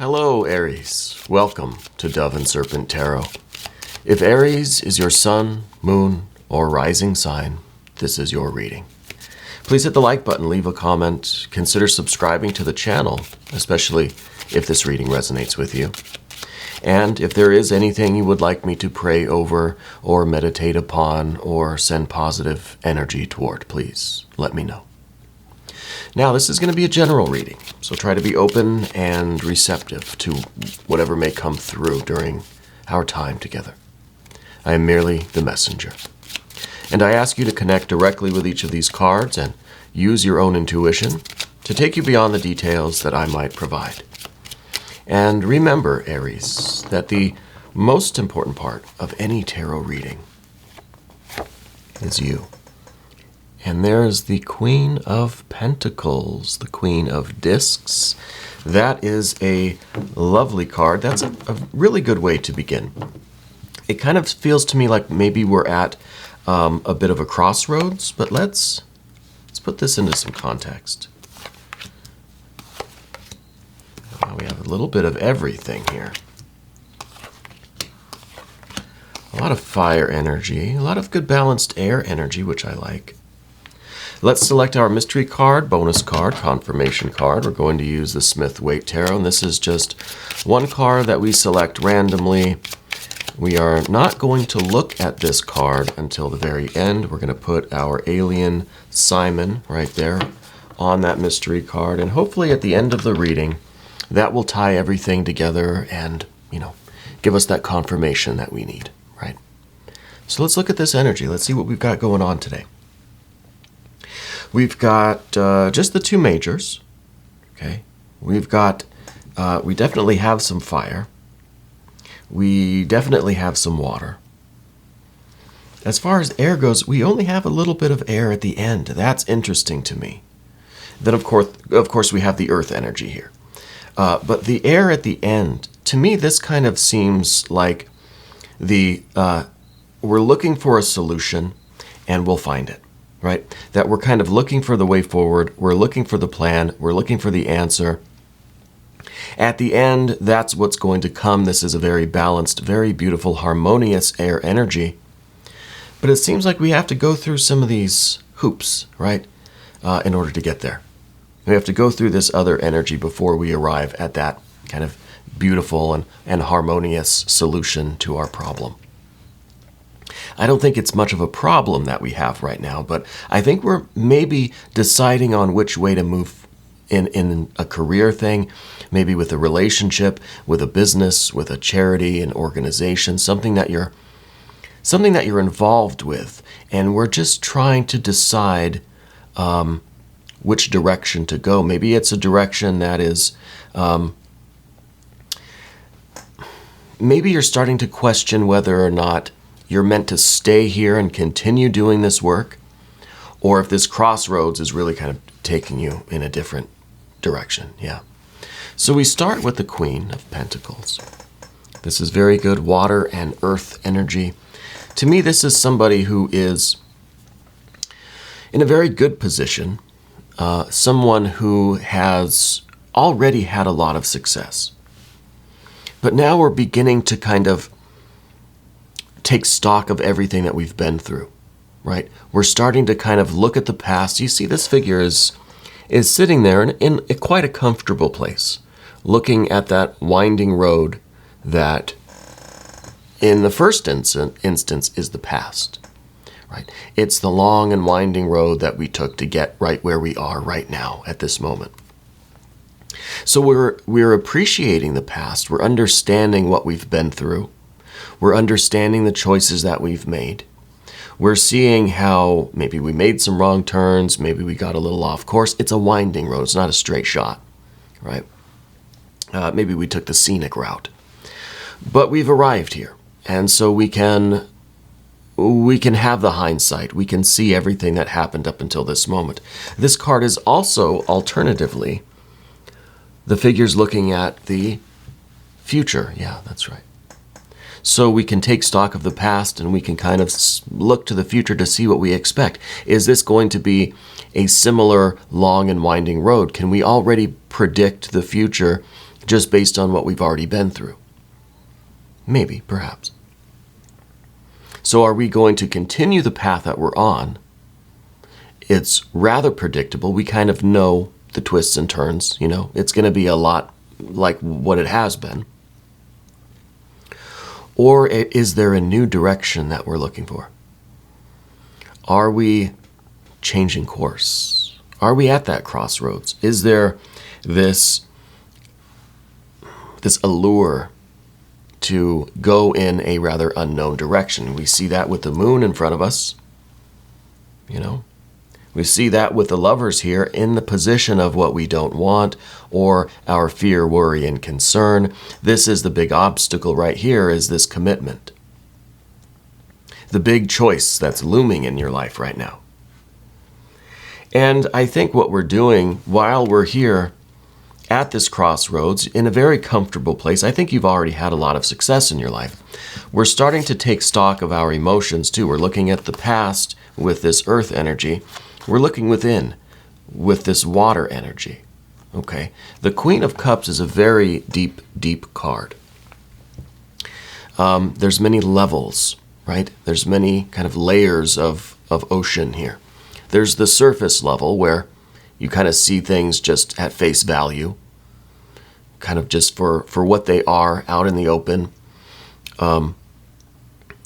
Hello, Aries. Welcome to Dove and Serpent Tarot. If Aries is your sun, moon, or rising sign, this is your reading. Please hit the like button, leave a comment, consider subscribing to the channel, especially if this reading resonates with you. And if there is anything you would like me to pray over or meditate upon or send positive energy toward, please let me know. Now, this is going to be a general reading, so try to be open and receptive to whatever may come through during our time together. I am merely the messenger. And I ask you to connect directly with each of these cards and use your own intuition to take you beyond the details that I might provide. And remember, Aries, that the most important part of any tarot reading is you. And there's the Queen of Pentacles, the Queen of Discs. That is a lovely card. That's a really good way to begin. It kind of feels to me like maybe we're at a bit of a crossroads, but let's put this into some context. We have a little bit of everything here. A lot of fire energy, a lot of good balanced air energy, which I like. Let's select our mystery card, bonus card, confirmation card. We're going to use the Smith-Waite Tarot, and this is just one card that we select randomly. We are not going to look at this card until the very end. We're going to put our alien Simon right there on that mystery card, and hopefully at the end of the reading, that will tie everything together and, give us that confirmation that we need, right? So let's look at this energy. Let's see what we've got going on today. We've got just the two majors, okay? We've got, we definitely have some fire. We definitely have some water. As far as air goes, we only have a little bit of air at the end. That's interesting to me. Then, of course, we have the earth energy here. But the air at the end, to me, this kind of seems like we're looking for a solution and we'll find it. Right? That we're kind of looking for the way forward, we're looking for the plan, we're looking for the answer. At the end, that's what's going to come. This is a very balanced, very beautiful, harmonious air energy. But it seems like we have to go through some of these hoops, right, in order to get there. We have to go through this other energy before we arrive at that kind of beautiful and harmonious solution to our problem. I don't think it's much of a problem that we have right now, but I think we're maybe deciding on which way to move in a career thing, maybe with a relationship, with a business, with a charity, an organization, something that you're involved with, and we're just trying to decide which direction to go. Maybe it's a direction that is, maybe you're starting to question whether or not you're meant to stay here and continue doing this work, or if this crossroads is really kind of taking you in a different direction. Yeah. So we start with the Queen of Pentacles. This is very good water and earth energy. To me, this is somebody who is in a very good position, someone who has already had a lot of success. But now we're beginning to kind of take stock of everything that we've been through, right? We're starting to kind of look at the past. You see this figure is sitting there in quite a comfortable place, looking at that winding road that in the first instance is the past, right? It's the long and winding road that we took to get right where we are right now at this moment. So we're appreciating the past. We're understanding what we've been through. We're understanding the choices that we've made. We're seeing how maybe we made some wrong turns, maybe we got a little off course. It's a winding road, it's not a straight shot, right? Maybe we took the scenic route. But we've arrived here, and so we can have the hindsight. We can see everything that happened up until this moment. This card is also, alternatively, the figure's looking at the future. Yeah, that's right. So we can take stock of the past and we can kind of look to the future to see what we expect. Is this going to be a similar long and winding road? Can we already predict the future just based on what we've already been through? Maybe, perhaps. So are we going to continue the path that we're on? It's rather predictable. We kind of know the twists and turns, you know. It's going to be a lot like what it has been. Or is there a new direction that we're looking for? Are we changing course? Are we at that crossroads? Is there this allure to go in a rather unknown direction? We see that with the moon in front of us, you know. We see that with the lovers here in the position of what we don't want or our fear, worry, and concern. This is the big obstacle right here, is this commitment. The big choice that's looming in your life right now. And I think what we're doing while we're here at this crossroads in a very comfortable place, I think you've already had a lot of success in your life. We're starting to take stock of our emotions too. We're looking at the past with this earth energy. We're looking within with this water energy, okay? The Queen of Cups is a very deep, deep card. There's many levels, right? There's many kind of layers of ocean here. There's the surface level where you kind of see things just at face value, kind of just for what they are out in the open. In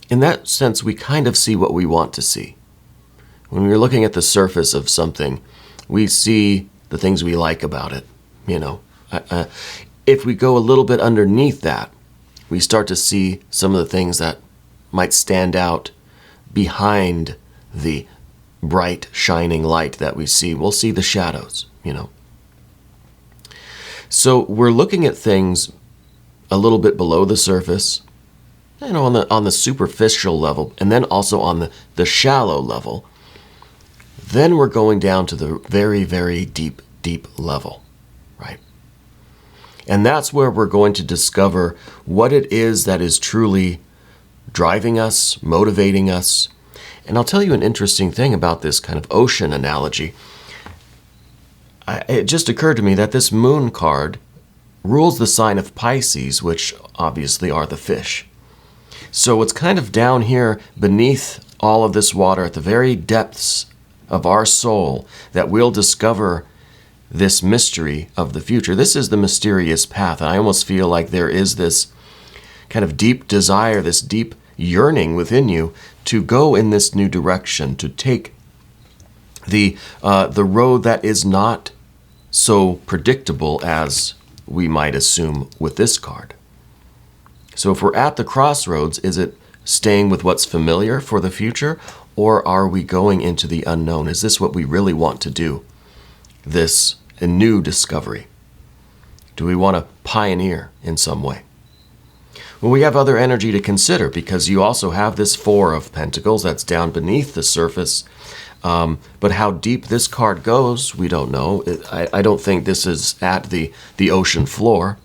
that sense, we kind of see what we want to see. When we're looking at the surface of something, we see the things we like about it, you know. If we go a little bit underneath that, we start to see some of the things that might stand out behind the bright, shining light that we see. We'll see the shadows, you know. So we're looking at things a little bit below the surface, you know, on the superficial level, and then also on the shallow level. Then we're going down to the very, very deep, deep level, right? And that's where we're going to discover what it is that is truly driving us, motivating us. And I'll tell you an interesting thing about this kind of ocean analogy. It just occurred to me that this moon card rules the sign of Pisces, which obviously are the fish. So it's kind of down here beneath all of this water at the very depths of our soul that we'll discover this mystery of the future. This is the mysterious path. And I almost feel like there is this kind of deep desire, this deep yearning within you to go in this new direction, to take the road that is not so predictable as we might assume with this card. So if we're at the crossroads, is it staying with what's familiar for the future, or are we going into the unknown? Is this what we really want to do? This a new discovery? Do we want to pioneer in some way? Well, we have other energy to consider because you also have this Four of Pentacles that's down beneath the surface. But how deep this card goes, we don't know. I don't think this is at the ocean floor.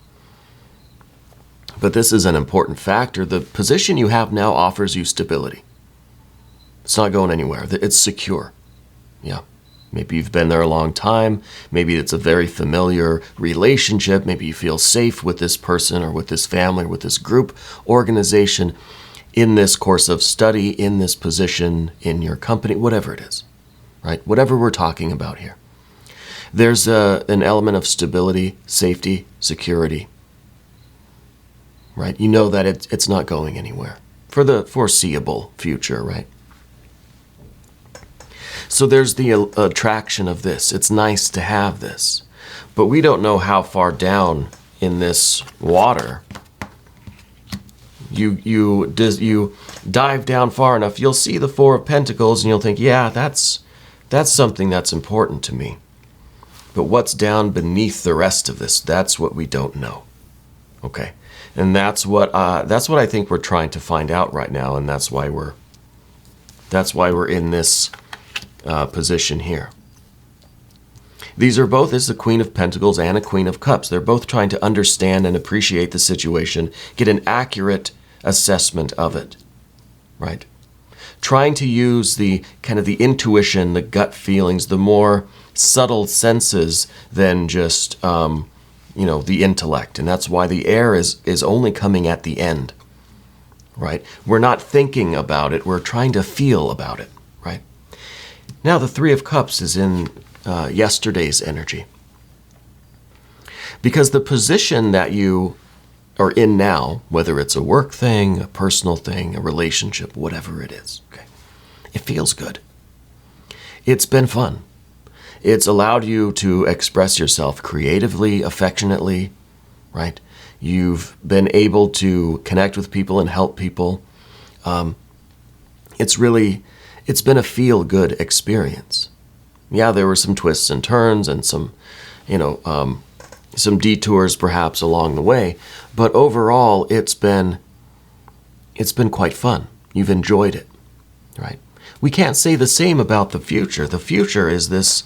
But this is an important factor. The position you have now offers you stability. It's not going anywhere. It's secure. Yeah. Maybe you've been there a long time. Maybe it's a very familiar relationship. Maybe you feel safe with this person or with this family or with this group, organization, in this course of study, in this position, in your company, whatever it is, right? Whatever we're talking about here. There's an element of stability, safety, security, right? You know that it's not going anywhere for the foreseeable future, right? So there's the attraction of this. It's nice to have this. But we don't know how far down in this water you dive down far enough, you'll see the Four of Pentacles and you'll think, yeah, that's something that's important to me. But what's down beneath the rest of this, that's what we don't know. Okay? And that's what I think we're trying to find out right now, and that's why we're in this position here. These are both, this is a Queen of Pentacles and a Queen of Cups. They're both trying to understand and appreciate the situation, get an accurate assessment of it, right? Trying to use the kind of the intuition, the gut feelings, the more subtle senses than just, the intellect. And that's why the air is only coming at the end, right? We're not thinking about it. We're trying to feel about it, right? Now, the Three of Cups is in yesterday's energy. Because the position that you are in now, whether it's a work thing, a personal thing, a relationship, whatever it is, okay, it feels good. It's been fun. It's allowed you to express yourself creatively, affectionately, right? You've been able to connect with people and help people. It's been a feel-good experience. Yeah, there were some twists and turns and some detours perhaps along the way, but overall it's been quite fun. You've enjoyed it, right? We can't say the same about the future. The future is this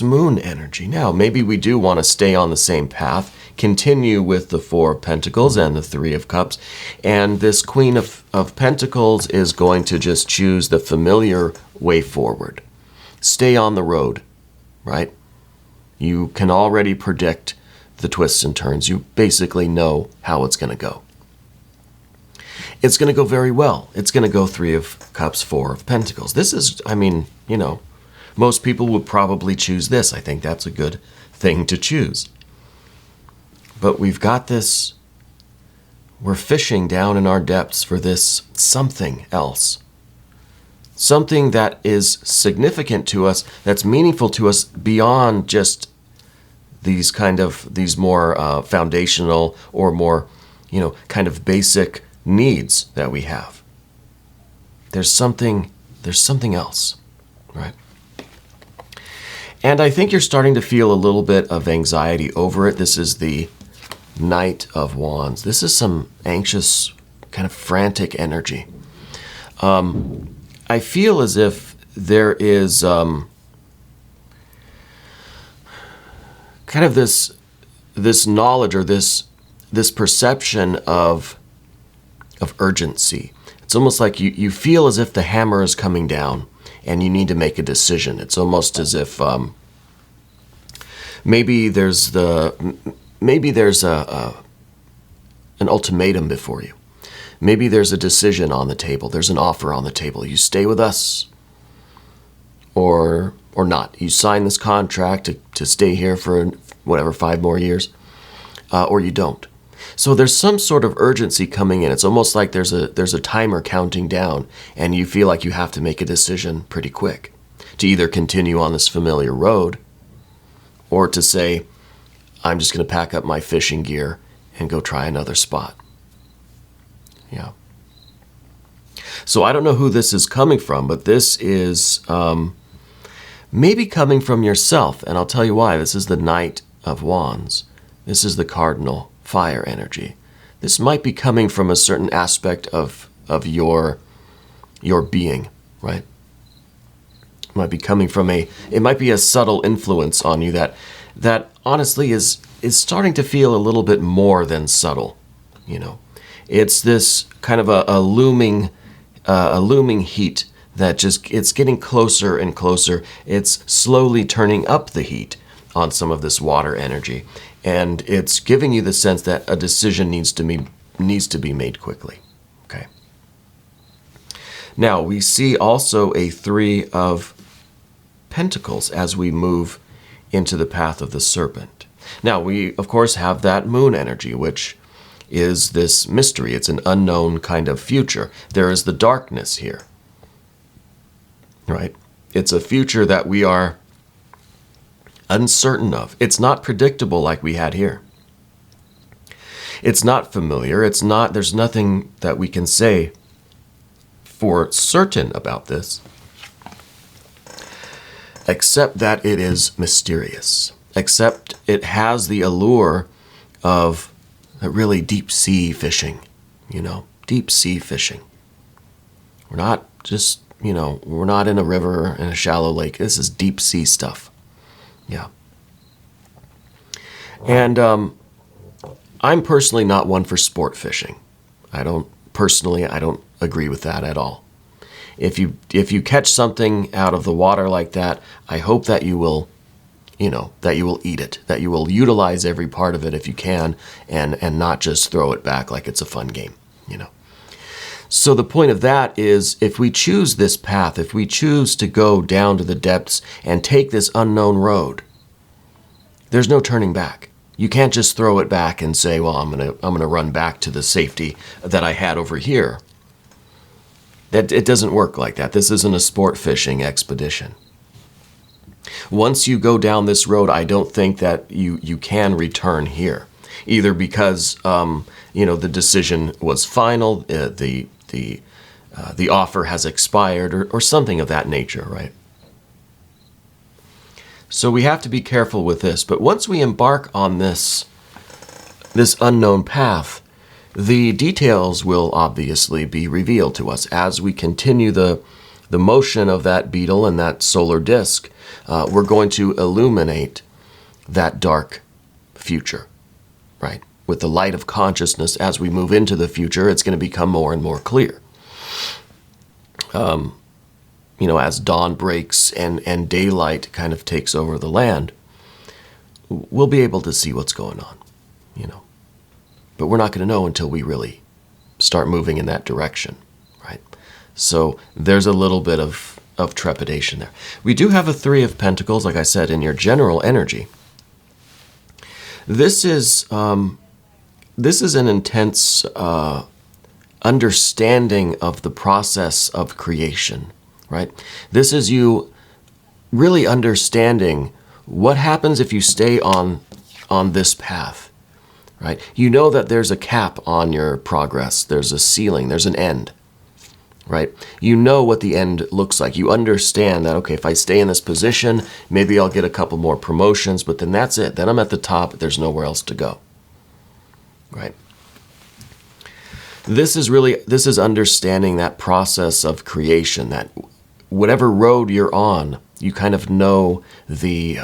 moon energy. Now, maybe we do want to stay on the same path, continue with the Four of Pentacles and the Three of Cups, and this Queen of Pentacles is going to just choose the familiar way forward. Stay on the road, right? You can already predict the twists and turns. You basically know how it's going to go. It's going to go very well. It's going to go Three of Cups, Four of Pentacles. This is, most people would probably choose this. I think that's a good thing to choose. But we've got this, we're fishing down in our depths for this something else. Something that is significant to us, that's meaningful to us beyond just these more foundational or more, kind of basic needs that we have. There's something else, right? And I think you're starting to feel a little bit of anxiety over it. This is the Knight of Wands. This is some anxious, kind of frantic energy. I feel as if there is kind of this knowledge or this perception of urgency. It's almost like you feel as if the hammer is coming down and you need to make a decision. It's almost as if maybe there's an ultimatum before you. Maybe there's a decision on the table. There's an offer on the table. You stay with us or not. You sign this contract to stay here for 5 more years, or you don't. So there's some sort of urgency coming in. It's almost like there's a timer counting down, and you feel like you have to make a decision pretty quick to either continue on this familiar road or to say, I'm just going to pack up my fishing gear and go try another spot. Yeah. So I don't know who this is coming from, but this is maybe coming from yourself, and I'll tell you why. This is the Knight of Wands. This is the cardinal fire energy. This might be coming from a certain aspect of your being, right? It might be coming from it might be a subtle influence on you that honestly is starting to feel a little bit more than subtle, It's this kind of a looming heat that it's getting closer and closer. It's slowly turning up the heat on some of this water energy, and it's giving you the sense that a decision needs to be made quickly. Okay. Now we see also a Three of Pentacles as we move into the path of the Serpent. Now we of course have that moon energy, which is this mystery. It's an unknown kind of future. There is the darkness here, right? It's a future that we are uncertain of. It's not predictable like we had here. It's not familiar. There's nothing that we can say for certain about this, except that it is mysterious, except it has the allure of really deep sea fishing, deep sea fishing. We're not just, we're not in a river, in a shallow lake. This is deep sea stuff. Yeah. And I'm personally not one for sport fishing. Personally, I don't agree with that at all. If you catch something out of the water like that, I hope that you will eat it, that you will utilize every part of it if you can, and not just throw it back like it's a fun game, So the point of that is, if we choose this path, if we choose to go down to the depths and take this unknown road, there's no turning back. You can't just throw it back and say, well, I'm gonna run back to the safety that I had over here. It doesn't work like that. This isn't a sport fishing expedition. Once you go down this road, I don't think that you can return here, either because the decision was final, the offer has expired, or something of that nature, right? So we have to be careful with this. But once we embark on this unknown path, the details will obviously be revealed to us as we continue the motion of that beetle and that solar disk. We're going to illuminate that dark future, right? With the light of consciousness, as we move into the future, it's going to become more and more clear. As dawn breaks and daylight kind of takes over the land, we'll be able to see what's going on, But we're not going to know until we really start moving in that direction, right? So there's a little bit of trepidation there. We do have a Three of Pentacles, like I said, in your general energy. This is an intense understanding of the process of creation, right? This is you really understanding what happens if you stay on this path. Right? You know that there's a cap on your progress. There's a ceiling. There's an end. Right? You know what the end looks like. You understand that, okay, if I stay in this position, maybe I'll get a couple more promotions, but then that's it. Then I'm at the top. There's nowhere else to go. Right? This is understanding that process of creation, that whatever road you're on, you kind of know the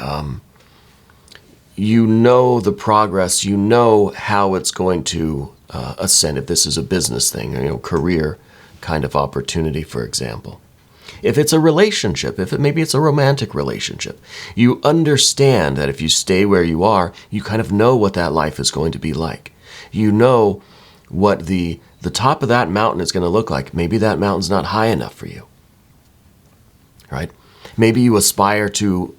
progress, you know how it's going to ascend. If this is a business thing, career kind of opportunity, for example. If it's a relationship, maybe it's a romantic relationship, you understand that if you stay where you are, you kind of know what that life is going to be like. You know what the top of that mountain is going to look like. Maybe that mountain's not high enough for you, right? Maybe you aspire to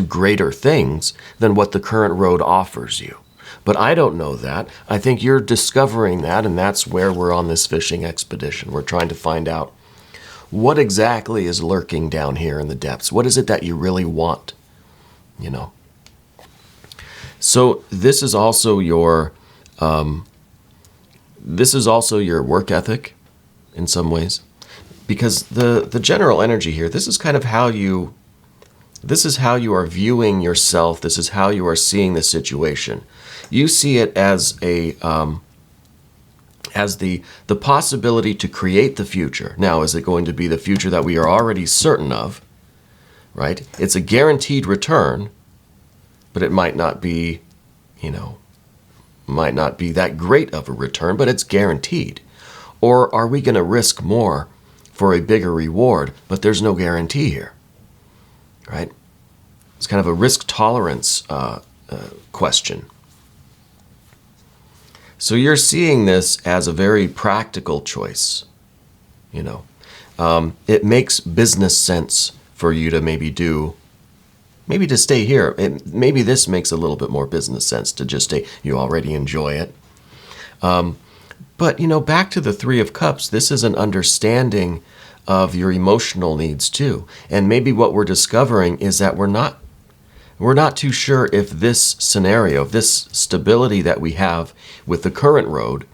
greater things than what the current road offers you. But I don't know that. I think you're discovering that, and that's where we're on this fishing expedition. We're trying to find out what exactly is lurking down here in the depths. What is it that you really want? So this is also your work ethic in some ways, because the general energy here, this is kind of how you are viewing yourself. This is how you are seeing the situation. You see it as the possibility to create the future. Now, is it going to be the future that we are already certain of, right? It's a guaranteed return, but it might not be that great of a return, but it's guaranteed. Or are we going to risk more for a bigger reward, but there's no guarantee here? Right? It's kind of a risk tolerance question. So you're seeing this as a very practical choice. It makes business sense for you to maybe to stay here. Maybe this makes a little bit more business sense to just stay. You already enjoy it. But back to the Three of Cups, this is an understanding of your emotional needs too. And maybe what we're discovering is that we're not too sure if this scenario, this stability that we have with the current road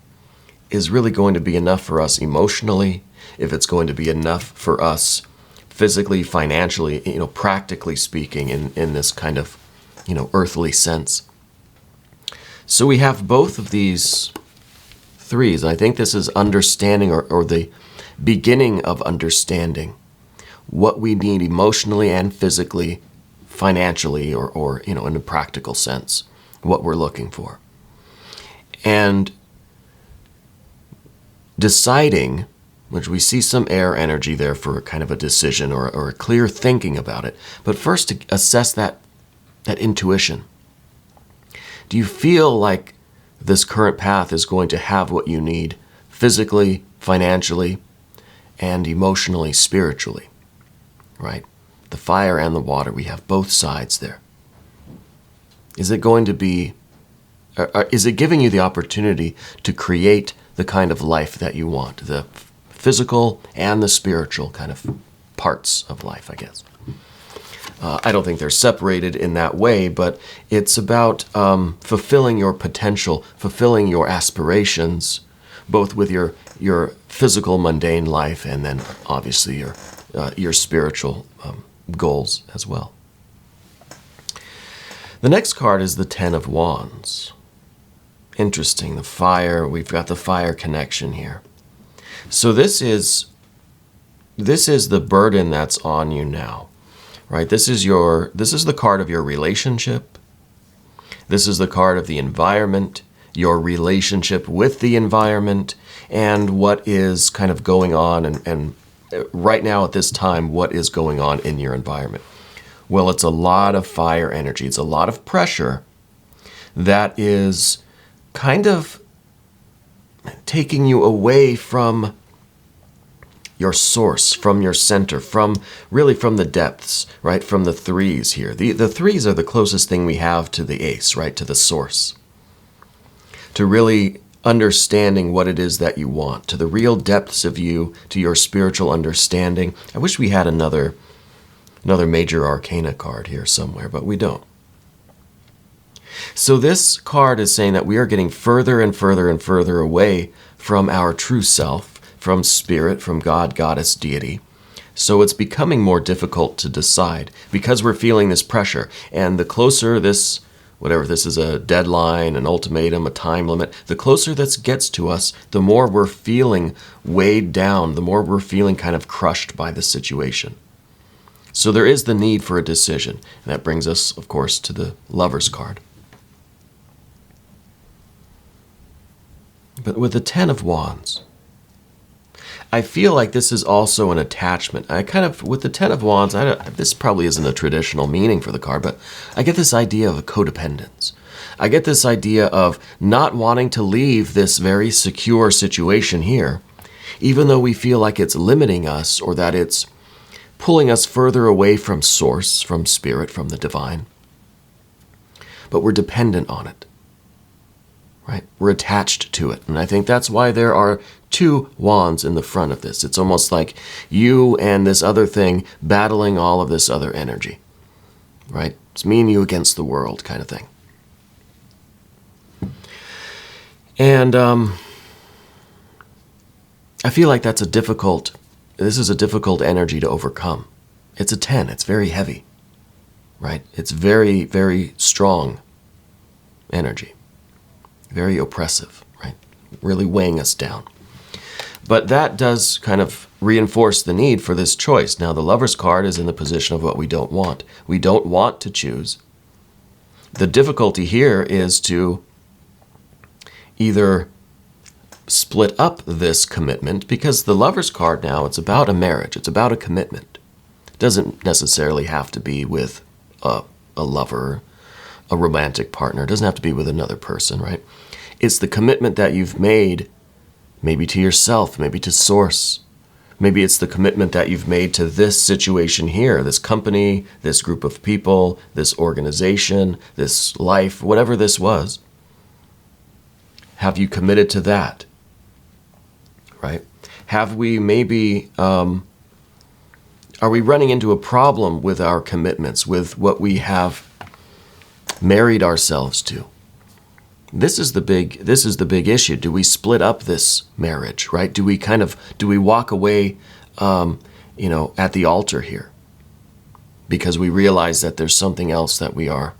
is really going to be enough for us emotionally, if it's going to be enough for us physically, financially, practically speaking, in this kind of, earthly sense. So we have both of these threes. I think this is understanding or the beginning of understanding what we need emotionally and physically, financially, or in a practical sense, what we're looking for. And deciding, which we see some air energy there for kind of a decision or a clear thinking about it. But first, to assess that intuition. Do you feel like this current path is going to have what you need physically, financially, and emotionally, spiritually? Right? The fire and the water, we have both sides there. Is it going to be, is it giving you the opportunity to create the kind of life that you want? The physical and the spiritual kind of parts of life, I guess. I don't think they're separated in that way, but it's about fulfilling your potential, fulfilling your aspirations, both with your physical, mundane life and then obviously your spiritual goals as well. The next card is the Ten of Wands. Interesting, the fire. We've got the fire connection here. So this is the burden that's on you now, right? This is the card of your relationship. This is the card of the environment, your relationship with the environment, and what is kind of going on, and right now at this time, what is going on in your environment. Well, it's a lot of fire energy. It's a lot of pressure that is kind of taking you away from your source, from your center, from the depths, right? From the threes here. The threes are the closest thing we have to the ace, right? To the source. To really understanding what it is that you want, to the real depths of you, to your spiritual understanding. I wish we had another major arcana card here somewhere, but we don't. So this card is saying that we are getting further and further and further away from our true self, from spirit, from God, goddess, deity. So it's becoming more difficult to decide because we're feeling this pressure. And the closer this, whatever this is, a deadline, an ultimatum, a time limit, the closer this gets to us, the more we're feeling weighed down, the more we're feeling kind of crushed by the situation. So there is the need for a decision. And that brings us, of course, to the Lover's card. But with the Ten of Wands, I feel like this is also an attachment. With the Ten of Wands, this probably isn't a traditional meaning for the card, but I get this idea of a codependence. I get this idea of not wanting to leave this very secure situation here, even though we feel like it's limiting us or that it's pulling us further away from source, from spirit, from the divine. But we're dependent on it, right? We're attached to it. And I think that's why there are two wands in the front of this. It's almost like you and this other thing battling all of this other energy, right? It's me and you against the world kind of thing. And I feel like this is a difficult energy to overcome. It's a 10, it's very heavy, right? It's very, very strong energy, very oppressive, right? Really weighing us down. But that does kind of reinforce the need for this choice. Now, the Lover's card is in the position of what we don't want. We don't want to choose. The difficulty here is to either split up this commitment, because the Lover's card now, it's about a marriage. It's about a commitment. It doesn't necessarily have to be with a lover, a romantic partner. It doesn't have to be with another person, right? It's the commitment that you've made, maybe to yourself, maybe to source. Maybe it's the commitment that you've made to this situation here, this company, this group of people, this organization, this life, whatever this was. Have you committed to that? Right? Have we maybe, are we running into a problem with our commitments, with what we have married ourselves to? This is the big issue. Do we split up this marriage, right? Do we walk away, at the altar here because we realize that there's something else that we're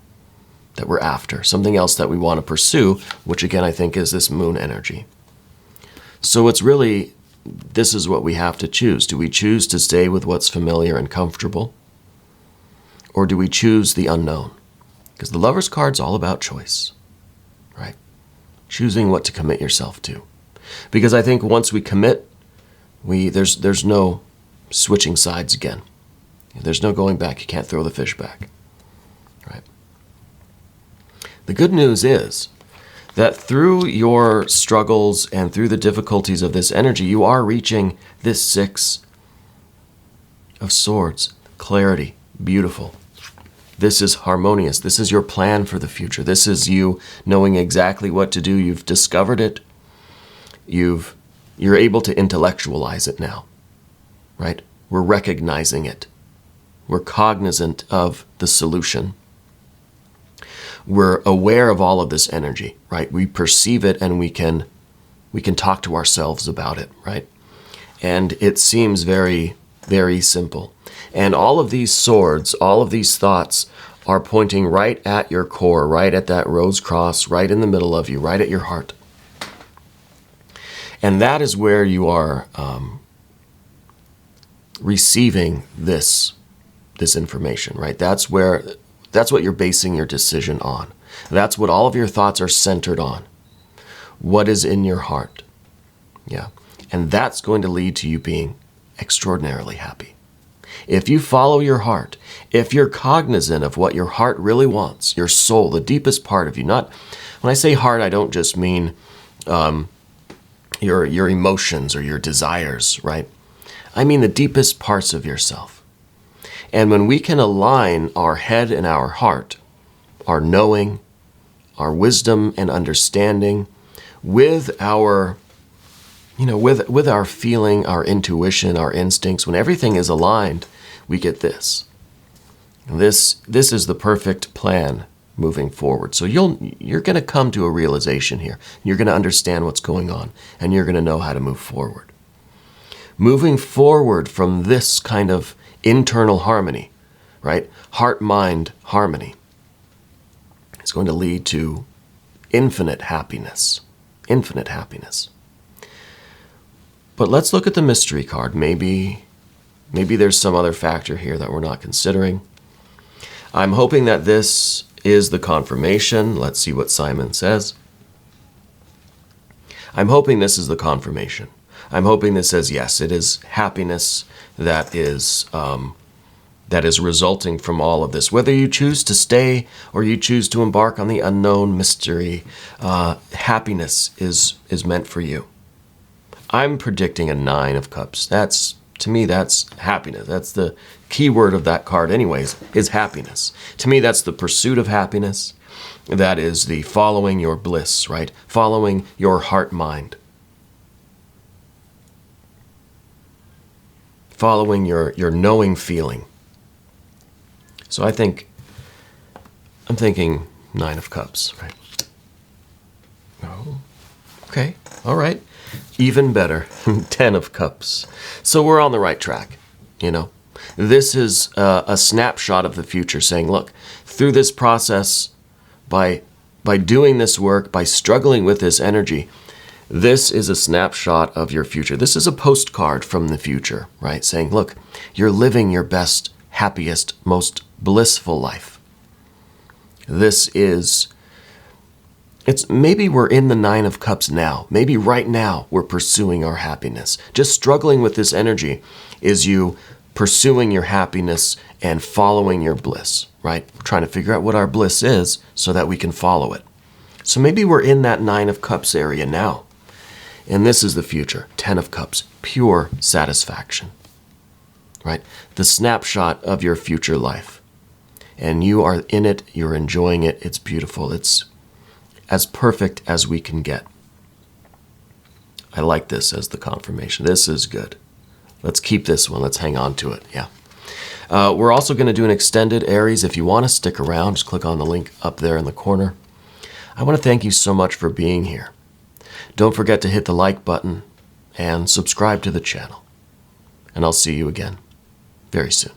after, something else that we want to pursue, which again, I think is this moon energy. So it's really, this is what we have to choose. Do we choose to stay with what's familiar and comfortable? Or do we choose the unknown? Because the Lover's card's all about choice, right? Choosing what to commit yourself to. Because I think once we commit, there's no switching sides again. There's no going back. You can't throw the fish back. Right? The good news is that through your struggles and through the difficulties of this energy, you are reaching this 6 of Swords. Clarity. Beautiful. This is harmonious. This is your plan for the future. This is you knowing exactly what to do. You've discovered it. You're able to intellectualize it now. Right? We're recognizing it. We're cognizant of the solution. We're aware of all of this energy, right? We perceive it and we can talk to ourselves about it, right? And it seems very, very simple. And all of these swords, all of these thoughts are pointing right at your core, right at that rose cross, right in the middle of you, right at your heart. And that is where you are receiving this information, right? That's what you're basing your decision on. That's what all of your thoughts are centered on. What is in your heart? Yeah. And that's going to lead to you being extraordinarily happy. If you follow your heart, if you're cognizant of what your heart really wants, your soul, the deepest part of you, not, when I say heart, I don't just mean your emotions or your desires, right? I mean the deepest parts of yourself. And when we can align our head and our heart, our knowing, our wisdom and understanding with our, with our feeling, our intuition, our instincts, when everything is aligned, we get this. This is the perfect plan moving forward. So you're going to come to a realization here. You're going to understand what's going on, and you're going to know how to move forward. Moving forward from this kind of internal harmony, right? Heart-mind harmony is going to lead to infinite happiness. Infinite happiness. But let's look at the mystery card. Maybe there's some other factor here that we're not considering. I'm hoping that this is the confirmation. Let's see what Simon says. I'm hoping this is the confirmation. I'm hoping this says, yes, it is happiness that is resulting from all of this. Whether you choose to stay or you choose to embark on the unknown mystery, happiness is meant for you. I'm predicting a 9 of Cups. To me, that's happiness. That's the key word of that card anyways, is happiness. To me, that's the pursuit of happiness. That is the following your bliss, right? Following your heart-mind. Following your knowing feeling. So I'm thinking 9 of Cups, right? Oh, okay, all right. Even better, 10 of Cups. So we're on the right track, This is a snapshot of the future saying, look, through this process, by doing this work, by struggling with this energy, this is a snapshot of your future. This is a postcard from the future, right? Saying, look, you're living your best, happiest, most blissful life. Maybe we're in the 9 of Cups now. Maybe right now we're pursuing our happiness. Just struggling with this energy is you pursuing your happiness and following your bliss, right? Trying to figure out what our bliss is so that we can follow it. So maybe we're in that 9 of Cups area now. And this is the future, 10 of Cups, pure satisfaction, right? The snapshot of your future life. And you are in it, you're enjoying it, it's beautiful, it's as perfect as we can get. I like this as the confirmation. This is good. Let's keep this one, let's hang on to it, yeah. We're also going to do an extended Aries. If you want to stick around, just click on the link up there in the corner. I want to thank you so much for being here. Don't forget to hit the like button and subscribe to the channel. And I'll see you again very soon.